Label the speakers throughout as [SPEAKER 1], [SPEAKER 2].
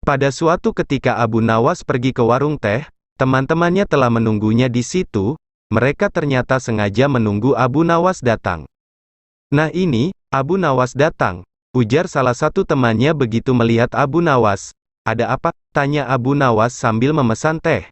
[SPEAKER 1] Pada suatu ketika Abu Nawas pergi ke warung teh, teman-temannya telah menunggunya di situ. Mereka ternyata sengaja menunggu Abu Nawas datang. "Nah ini, Abu Nawas datang," ujar salah satu temannya begitu melihat Abu Nawas. "Ada apa?" tanya Abu Nawas sambil memesan teh.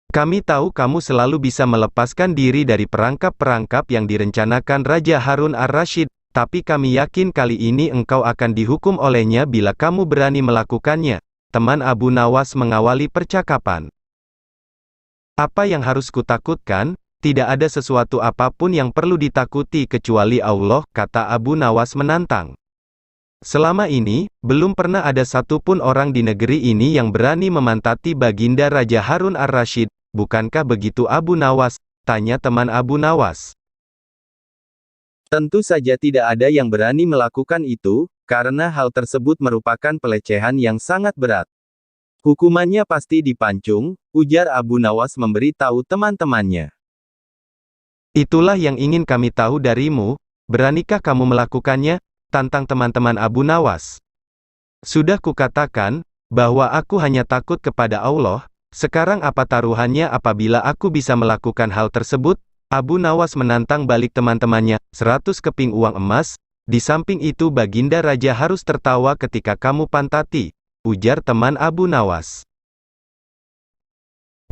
[SPEAKER 1] "Kami tahu kamu selalu bisa melepaskan diri dari perangkap-perangkap yang direncanakan Raja Harun ar-Rasyid, tapi kami yakin kali ini engkau akan dihukum olehnya bila kamu berani melakukannya." Teman Abu Nawas mengawali percakapan. "Apa yang harus kutakutkan? Tidak ada sesuatu apapun yang perlu ditakuti kecuali Allah," kata Abu Nawas menantang. "Selama ini, belum pernah ada satupun orang di negeri ini yang berani memantati baginda Raja Harun ar-Rasyid, bukankah begitu Abu Nawas?" tanya teman Abu Nawas.
[SPEAKER 2] Tentu saja tidak ada yang berani melakukan itu, karena hal tersebut merupakan pelecehan yang sangat berat. Hukumannya pasti dipancung, ujar Abu Nawas memberitahu teman-temannya.
[SPEAKER 1] "Itulah yang ingin kami tahu darimu, beranikah kamu melakukannya?" tantang teman-teman Abu Nawas. "Sudah kukatakan, bahwa aku hanya takut kepada Allah, sekarang apa taruhannya apabila aku bisa melakukan hal tersebut?" Abu Nawas menantang balik teman-temannya, 100 keping uang emas, "Di samping itu baginda raja harus tertawa ketika kamu pantati," ujar teman Abu Nawas.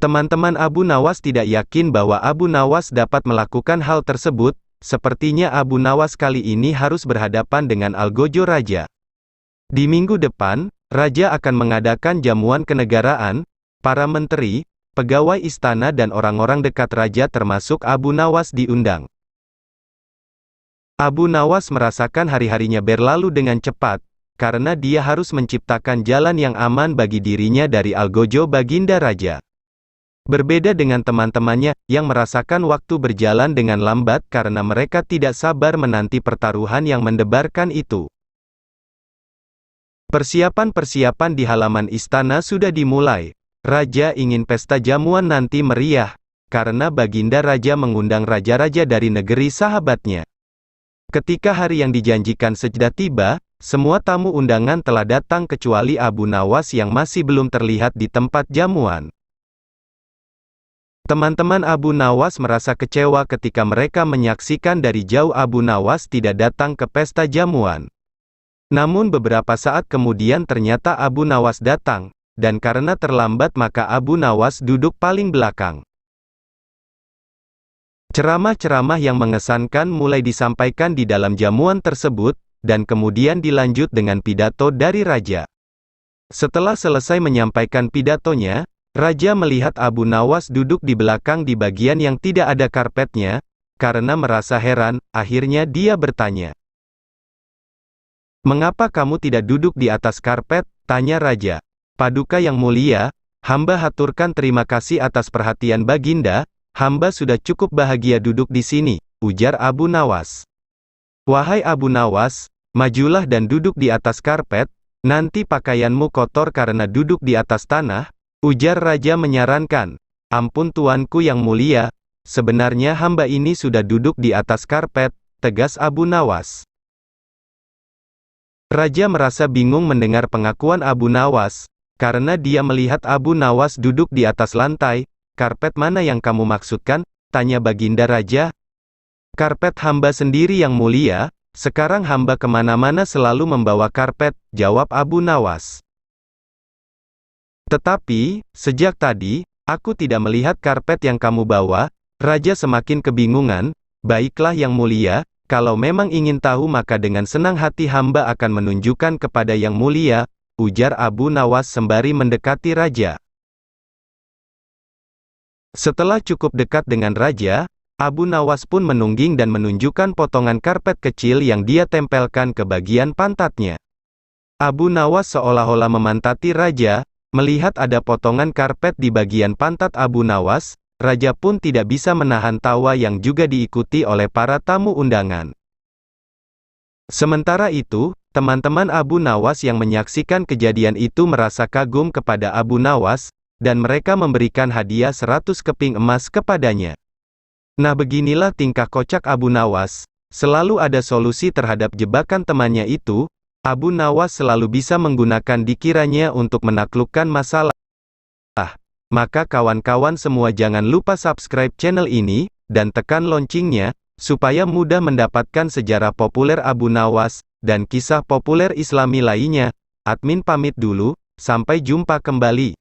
[SPEAKER 1] Teman-teman Abu Nawas tidak yakin bahwa Abu Nawas dapat melakukan hal tersebut, sepertinya Abu Nawas kali ini harus berhadapan dengan Algojo Raja. Di minggu depan, Raja akan mengadakan jamuan kenegaraan, para menteri, pegawai istana dan orang-orang dekat Raja termasuk Abu Nawas diundang. Abu Nawas merasakan hari-harinya berlalu dengan cepat, karena dia harus menciptakan jalan yang aman bagi dirinya dari Algojo baginda Raja. Berbeda dengan teman-temannya, yang merasakan waktu berjalan dengan lambat karena mereka tidak sabar menanti pertaruhan yang mendebarkan itu. Persiapan-persiapan di halaman istana sudah dimulai. Raja ingin pesta jamuan nanti meriah, karena baginda Raja mengundang raja-raja dari negeri sahabatnya. Ketika hari yang dijanjikan sudah tiba, semua tamu undangan telah datang kecuali Abu Nawas yang masih belum terlihat di tempat jamuan. Teman-teman Abu Nawas merasa kecewa ketika mereka menyaksikan dari jauh Abu Nawas tidak datang ke pesta jamuan. Namun beberapa saat kemudian ternyata Abu Nawas datang, dan karena terlambat maka Abu Nawas duduk paling belakang. Ceramah-ceramah yang mengesankan mulai disampaikan di dalam jamuan tersebut, dan kemudian dilanjut dengan pidato dari Raja. Setelah selesai menyampaikan pidatonya, Raja melihat Abu Nawas duduk di belakang di bagian yang tidak ada karpetnya, karena merasa heran, akhirnya dia bertanya. "Mengapa kamu tidak duduk di atas karpet?" tanya Raja. "Paduka yang mulia, hamba haturkan terima kasih atas perhatian baginda, hamba sudah cukup bahagia duduk di sini," ujar Abu Nawas. "Wahai Abu Nawas, majulah dan duduk di atas karpet, nanti pakaianmu kotor karena duduk di atas tanah," ujar Raja menyarankan. "Ampun tuanku yang mulia, sebenarnya hamba ini sudah duduk di atas karpet," tegas Abu Nawas. Raja merasa bingung mendengar pengakuan Abu Nawas, karena dia melihat Abu Nawas duduk di atas lantai. "Karpet mana yang kamu maksudkan?" tanya baginda Raja. "Karpet hamba sendiri yang mulia, sekarang hamba kemana-mana selalu membawa karpet," jawab Abu Nawas. "Tetapi, sejak tadi, aku tidak melihat karpet yang kamu bawa." Raja semakin kebingungan. "Baiklah yang mulia, kalau memang ingin tahu maka dengan senang hati hamba akan menunjukkan kepada yang mulia," ujar Abu Nawas sembari mendekati Raja. Setelah cukup dekat dengan Raja, Abu Nawas pun menungging dan menunjukkan potongan karpet kecil yang dia tempelkan ke bagian pantatnya. Abu Nawas seolah-olah memantati Raja. Melihat ada potongan karpet di bagian pantat Abu Nawas, Raja pun tidak bisa menahan tawa yang juga diikuti oleh para tamu undangan. Sementara itu, teman-teman Abu Nawas yang menyaksikan kejadian itu merasa kagum kepada Abu Nawas, dan mereka memberikan hadiah 100 keping emas kepadanya. Nah beginilah tingkah kocak Abu Nawas, selalu ada solusi terhadap jebakan temannya itu, Abu Nawas selalu bisa menggunakan dikiranya untuk menaklukkan masalah. Maka kawan-kawan semua jangan lupa subscribe channel ini, dan tekan loncengnya, supaya mudah mendapatkan sejarah populer Abu Nawas, dan kisah populer Islami lainnya. Admin pamit dulu, sampai jumpa kembali.